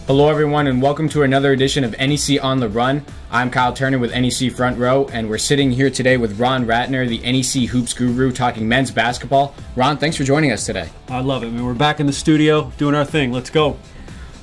Hello everyone and welcome to another edition of NEC On The Run. I'm Kyle Turner with NEC Front Row and we're sitting here today with Ron Ratner, the NEC Hoops Guru, talking men's basketball. Ron, thanks for joining us today. I love it. I mean, we're back in the studio doing our thing. Let's go.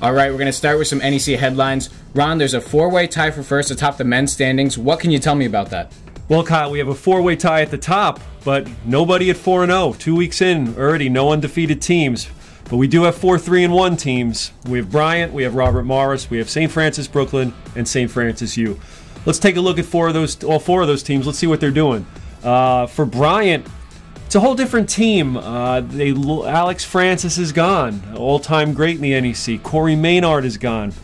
Alright, we're going to start with some NEC headlines. Ron, there's a four-way tie for first atop the men's standings. What can you tell me about that? Well, Kyle, we have a four-way tie at the top, but nobody at 4-0. 2 weeks in already, no undefeated teams. But we do have 4 3-1 teams. We have Bryant, we have Robert Morris, we have St. Francis Brooklyn, and St. Francis U. Let's take a look at all four of those teams. Let's see what they're doing. For Bryant, it's a whole different team. Alex Francis is gone, all-time great in the NEC. Corey Maynard is gone.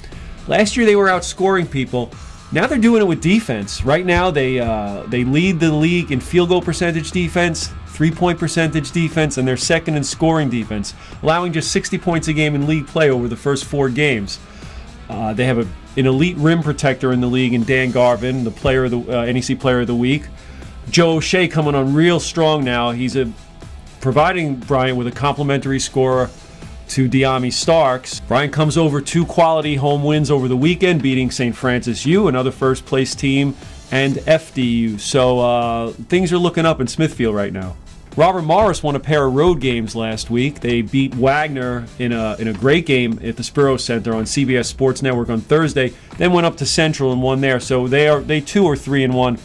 Last year they were outscoring people. Now they're doing it with defense. Right now they lead the league in field goal percentage defense, three-point percentage defense, and they're second in scoring defense, allowing just 60 points a game in league play over the first 4 games. They have an elite rim protector in the league in Dan Garvin, the player of the NEC Player of the Week. Joe O'Shea coming on real strong now. He's providing Bryant with a complimentary scorer to Diami Starks. Bryant comes over 2 quality home wins over the weekend, beating St. Francis U, another first-place team, and FDU. So things are looking up in Smithfield right now. Robert Morris won a pair of road games last week. They beat Wagner in a great game at the Spiro Center on CBS Sports Network on Thursday. Then went up to Central and won there. So they too are 3-1.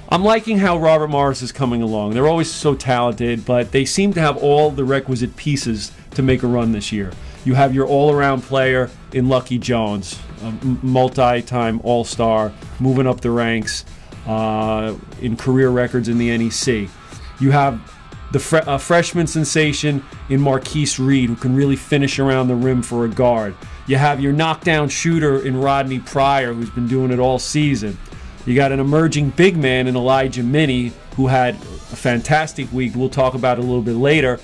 I'm liking how Robert Morris is coming along. They're always so talented, but they seem to have all the requisite pieces to make a run this year. You have your all-around player in Lucky Jones, a multi-time All-Star, moving up the ranks in career records in the NEC. You have the freshman sensation in Marquise Reed, who can really finish around the rim for a guard. You have your knockdown shooter in Rodney Pryor, who's been doing it all season. You got an emerging big man in Elijah Minnie, who had a fantastic week. We'll talk about it a little bit later.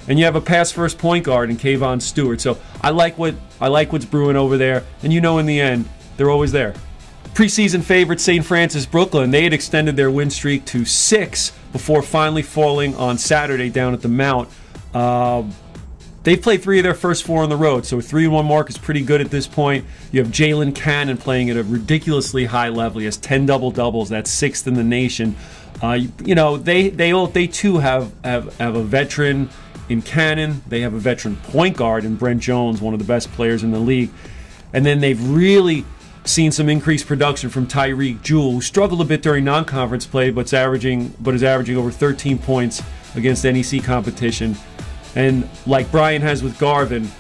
And you have a pass-first point guard in Kayvon Stewart. So I like what's brewing over there. And you know, in the end, they're always there. Preseason favorite St. Francis Brooklyn, they had extended their win streak to 6 before finally falling on Saturday down at the Mount. They've played 3 of their first 4 on the road, so a 3-1 mark is pretty good at this point. You have Jalen Cannon playing at a ridiculously high level. He has 10 double-doubles. That's 6th in the nation. You know, they too have a veteran in Cannon. They have a veteran point guard in Brent Jones, one of the best players in the league. And then they've really seen some increased production from Tyreek Jewell, who struggled a bit during non-conference play, but is averaging over 13 points against NEC competition. And like Brian has with Garvin,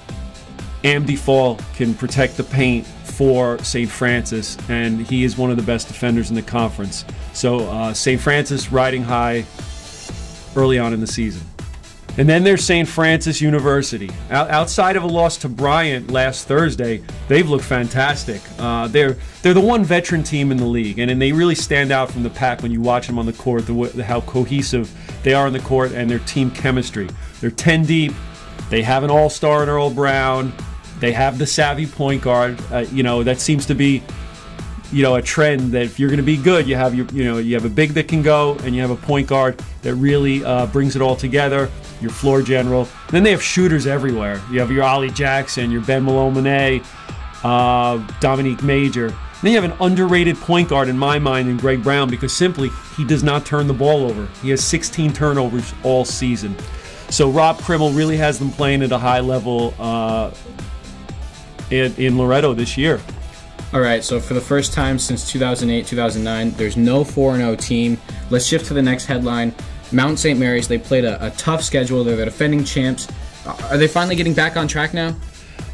Amdi Fall can protect the paint for St. Francis, and he is one of the best defenders in the conference. So St. Francis riding high early on in the season. And then there's St. Francis University. Outside of a loss to Bryant last Thursday, they've looked fantastic. They're the one veteran team in the league, and they really stand out from the pack when you watch them on the court, how cohesive they are on the court and their team chemistry. They're 10 deep. They have an all-star in Earl Brown. They have the savvy point guard. You know, that seems to be, you know, a trend that if you're going to be good, you have you have a big that can go, and you have a point guard that really brings it all together. Your floor general. And then they have shooters everywhere. You have your Ollie Jackson, your Ben Malone, Dominique Major. And then you have an underrated point guard in my mind in Greg Brown, because simply he does not turn the ball over. He has 16 turnovers all season. So Rob Krimmel really has them playing at a high level in Loretto this year. All right, so for the first time since 2008-2009, there's no 4-0 team. Let's shift to the next headline. Mount St. Mary's, they played a tough schedule. They're the defending champs. Are they finally getting back on track now?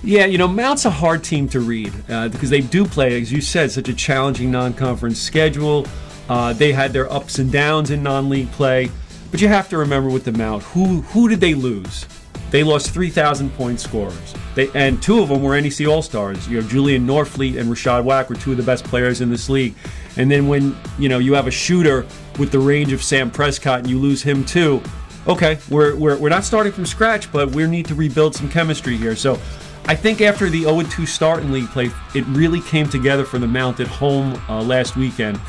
Yeah, you know, Mount's a hard team to read because they do play, as you said, such a challenging non-conference schedule. They had their ups and downs in non-league play. But you have to remember with the Mount, who did they lose? They lost 3,000-point scorers. And 2 of them were NEC All-Stars. You have Julian Norfleet and Rashad Wack were 2 of the best players in this league. And then when you have a shooter with the range of Sam Prescott and you lose him too, okay, we're not starting from scratch, but we need to rebuild some chemistry here. So I think after the 0-2 start in league play, it really came together for the Mount at home last weekend.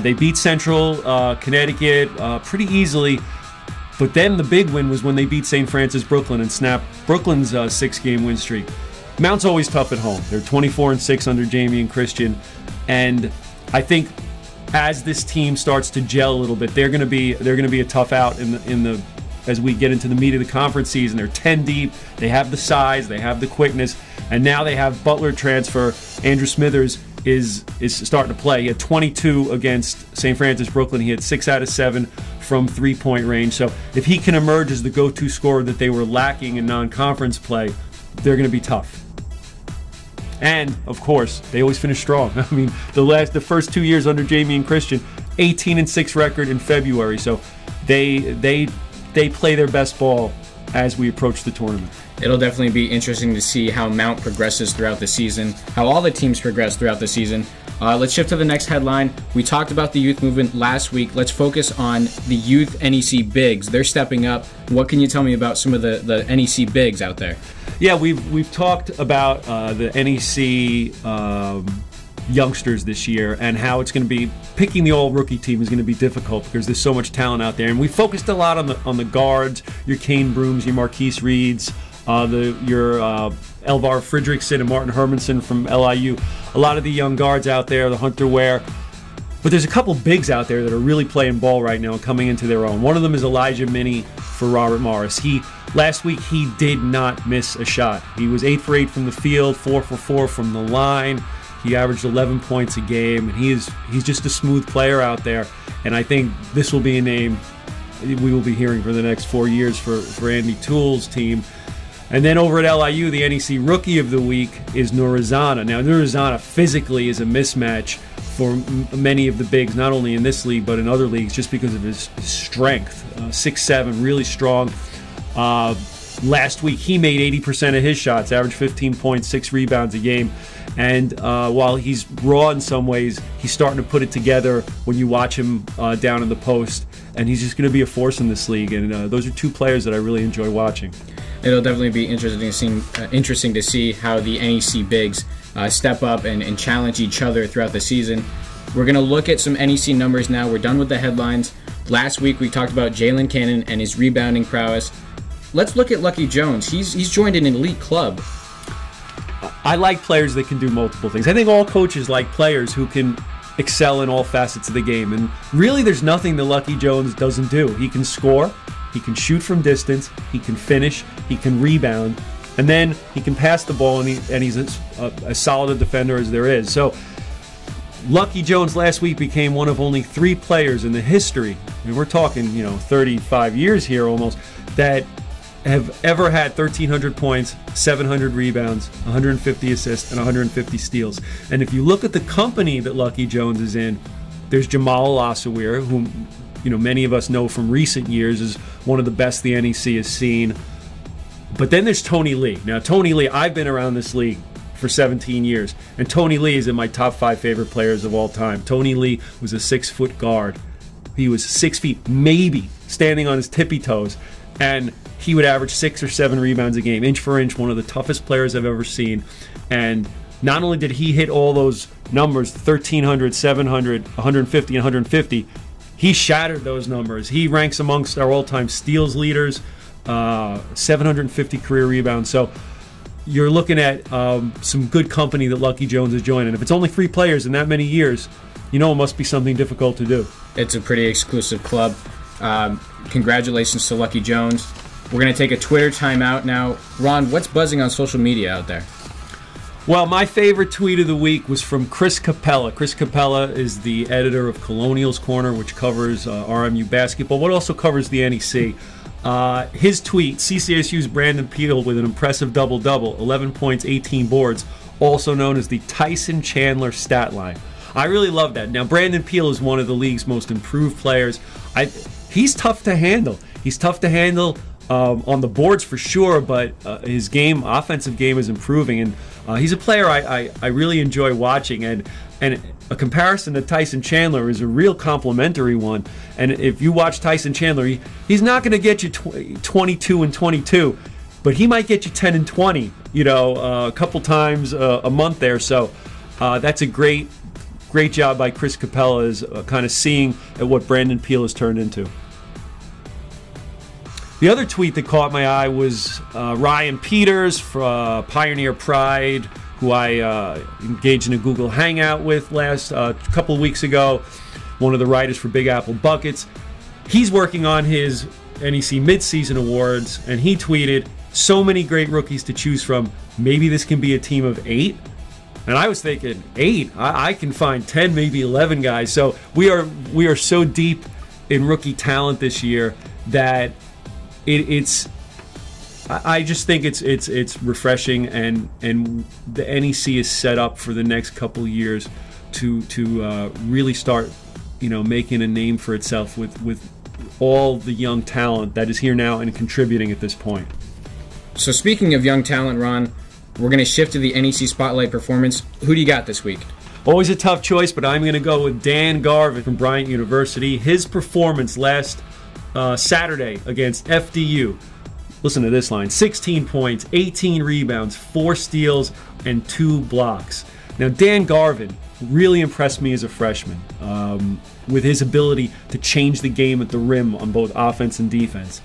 They beat Central Connecticut pretty easily. But then the big win was when they beat St. Francis Brooklyn and snapped Brooklyn's 6-game win streak. Mount's always tough at home. They're 24-6 under Jamie and Christian, and I think as this team starts to gel a little bit, they're going to be a tough out in the as we get into the meat of the conference season. They're 10 deep. They have the size. They have the quickness. And now they have Butler transfer. Andrew Smithers is starting to play. He had 22 against St. Francis Brooklyn. He had 6 out of 7 from three-point range. So if he can emerge as the go-to scorer that they were lacking in non-conference play, they're going to be tough. And, of course, they always finish strong. I mean, the first 2 years under Jamie and Christian, 18-6 record in February. So they play their best ball as we approach the tournament. It'll definitely be interesting to see how Mount progresses throughout the season, how all the teams progress throughout the season. Let's shift to the next headline. We talked about the youth movement last week. Let's focus on the youth NEC bigs. They're stepping up. What can you tell me about some of the NEC bigs out there? Yeah, we've talked about the NEC youngsters this year and how it's going to be picking the all-rookie team is going to be difficult because there's so much talent out there. And we focused a lot on the guards, your Kane Brooms, your Marquise Reeds, your Elvar Fridriksson and Martin Hermanson from LIU. A lot of the young guards out there, the Hunter Ware. But there's a couple bigs out there that are really playing ball right now and coming into their own. One of them is Elijah Minnie for Robert Morris. Last week, he did not miss a shot. He was 8 for 8 from the field, 4 for 4 from the line. He averaged 11 points a game, and he's just a smooth player out there. And I think this will be a name we will be hearing for the next 4 years for Andy Toole's team. And then over at LIU, the NEC Rookie of the Week is Nurizana. Now, Nurizana physically is a mismatch for many of the bigs, not only in this league but in other leagues, just because of his strength. 6'7", really strong. Last week, he made 80% of his shots, averaged 15 points, 6 rebounds a game. And while he's raw in some ways, he's starting to put it together when you watch him down in the post. And he's just going to be a force in this league. And those are two players that I really enjoy watching. It'll definitely be interesting to see how the NEC bigs step up and challenge each other throughout the season. We're going to look at some NEC numbers now. We're done with the headlines. Last week, we talked about Jalen Cannon and his rebounding prowess. Let's look at Lucky Jones. He's joined an elite club. I like players that can do multiple things. I think all coaches like players who can excel in all facets of the game. And really, there's nothing that Lucky Jones doesn't do. He can score, he can shoot from distance, he can finish, he can rebound, and then he can pass the ball, and he's as solid a defender as there is. So Lucky Jones last week became one of only 3 players in the history, I mean, we're talking 35 years here almost, that have ever had 1,300 points, 700 rebounds, 150 assists, and 150 steals. And if you look at the company that Lucky Jones is in, there's Jamal Olasawir, whom many of us know from recent years is one of the best the NEC has seen. But then there's Tony Lee. Now, Tony Lee, I've been around this league for 17 years, and Tony Lee is in my top 5 favorite players of all time. Tony Lee was a 6-foot guard. He was 6 feet, maybe, standing on his tippy toes, and he would average 6 or 7 rebounds a game, inch for inch, one of the toughest players I've ever seen. And not only did he hit all those numbers, 1,300, 700, 150, and 150, he shattered those numbers. He ranks amongst our all-time steals leaders, 750 career rebounds. So you're looking at some good company that Lucky Jones is joining. If it's only 3 players in that many years, it must be something difficult to do. It's a pretty exclusive club. Congratulations to Lucky Jones. We're going to take a Twitter timeout now. Ron, what's buzzing on social media out there? Well, my favorite tweet of the week was from Chris Capella. Chris Capella is the editor of Colonials Corner, which covers RMU basketball, but also covers the NEC. His tweet, CCSU's Brandon Peele with an impressive double-double, 11 points, 18 boards, also known as the Tyson Chandler stat line. I really love that. Now, Brandon Peele is one of the league's most improved players. He's tough to handle. He's tough to handle on the boards for sure, but his offensive game is improving, and he's a player I really enjoy watching, and a comparison to Tyson Chandler is a real complimentary one. And if you watch Tyson Chandler, he's not going to get you 22 and 22, but he might get you 10 and 20, a couple times a month there. So that's a great job by Chris Capella, is kind of seeing at what Brandon Peele has turned into. The other tweet that caught my eye was Ryan Peters from Pioneer Pride, who I engaged in a Google Hangout with a couple of weeks ago, one of the writers for Big Apple Buckets. He's working on his NEC midseason awards, and he tweeted, "So many great rookies to choose from. Maybe this can be a team of 8." And I was thinking, 8? I can find 10, maybe 11 guys. So we are so deep in rookie talent this year that I just think it's refreshing, and the NEC is set up for the next couple of years to really start, making a name for itself with all the young talent that is here now and contributing at this point. So speaking of young talent, Ron, we're going to shift to the NEC Spotlight Performance. Who do you got this week? Always a tough choice, but I'm going to go with Dan Garvin from Bryant University. His performance last Saturday against FDU. Listen to this line: 16 points, 18 rebounds, 4 steals, and 2 blocks. Now, Dan Garvin really impressed me as a freshman with his ability to change the game at the rim on both offense and defense.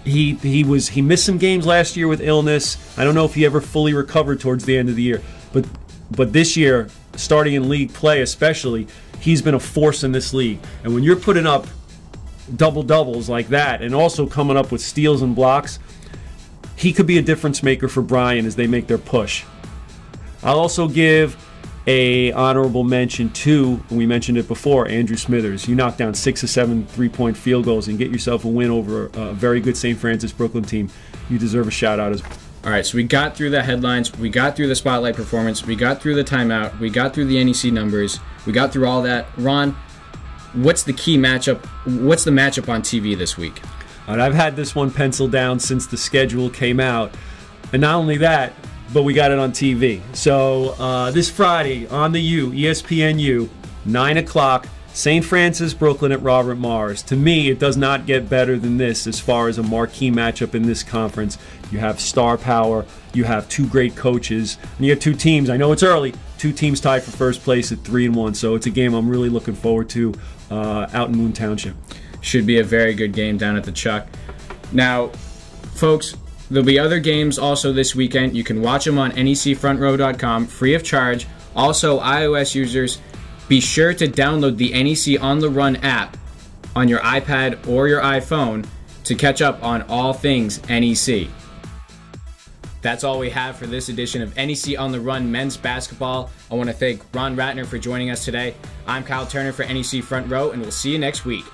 He missed some games last year with illness. I don't know if he ever fully recovered towards the end of the year, but this year, starting in league play especially, he's been a force in this league. And when you're putting up double-doubles like that and also coming up with steals and blocks, he could be a difference maker for Bryan as they make their push. I'll also give a honorable mention to, we mentioned it before, Andrew Smithers. You knock down 6 or 7 three-point field goals and get yourself a win over a very good St. Francis Brooklyn team. You deserve a shout-out as well. All right, so we got through the headlines, we got through the Spotlight Performance, we got through the timeout, we got through the NEC numbers, we got through all that. Ron, what's the key matchup? What's the matchup on TV this week? All right, I've had this one penciled down since the schedule came out. And not only that, but we got it on TV. So this Friday on the U, ESPNU, 9 o'clock, St. Francis, Brooklyn at Robert Morris. To me, it does not get better than this as far as a marquee matchup in this conference. You have star power, you have 2 great coaches, and you have 2 teams. I know it's early, 2 teams tied for first place at 3-1. So it's a game I'm really looking forward to out in Moon Township. Should be a very good game down at the Chuck. Now, folks, there'll be other games also this weekend. You can watch them on necfrontrow.com, free of charge. Also, iOS users, be sure to download the NEC On The Run app on your iPad or your iPhone to catch up on all things NEC. That's all we have for this edition of NEC On The Run Men's Basketball. I want to thank Ron Ratner for joining us today. I'm Kyle Turner for NEC Front Row, and we'll see you next week.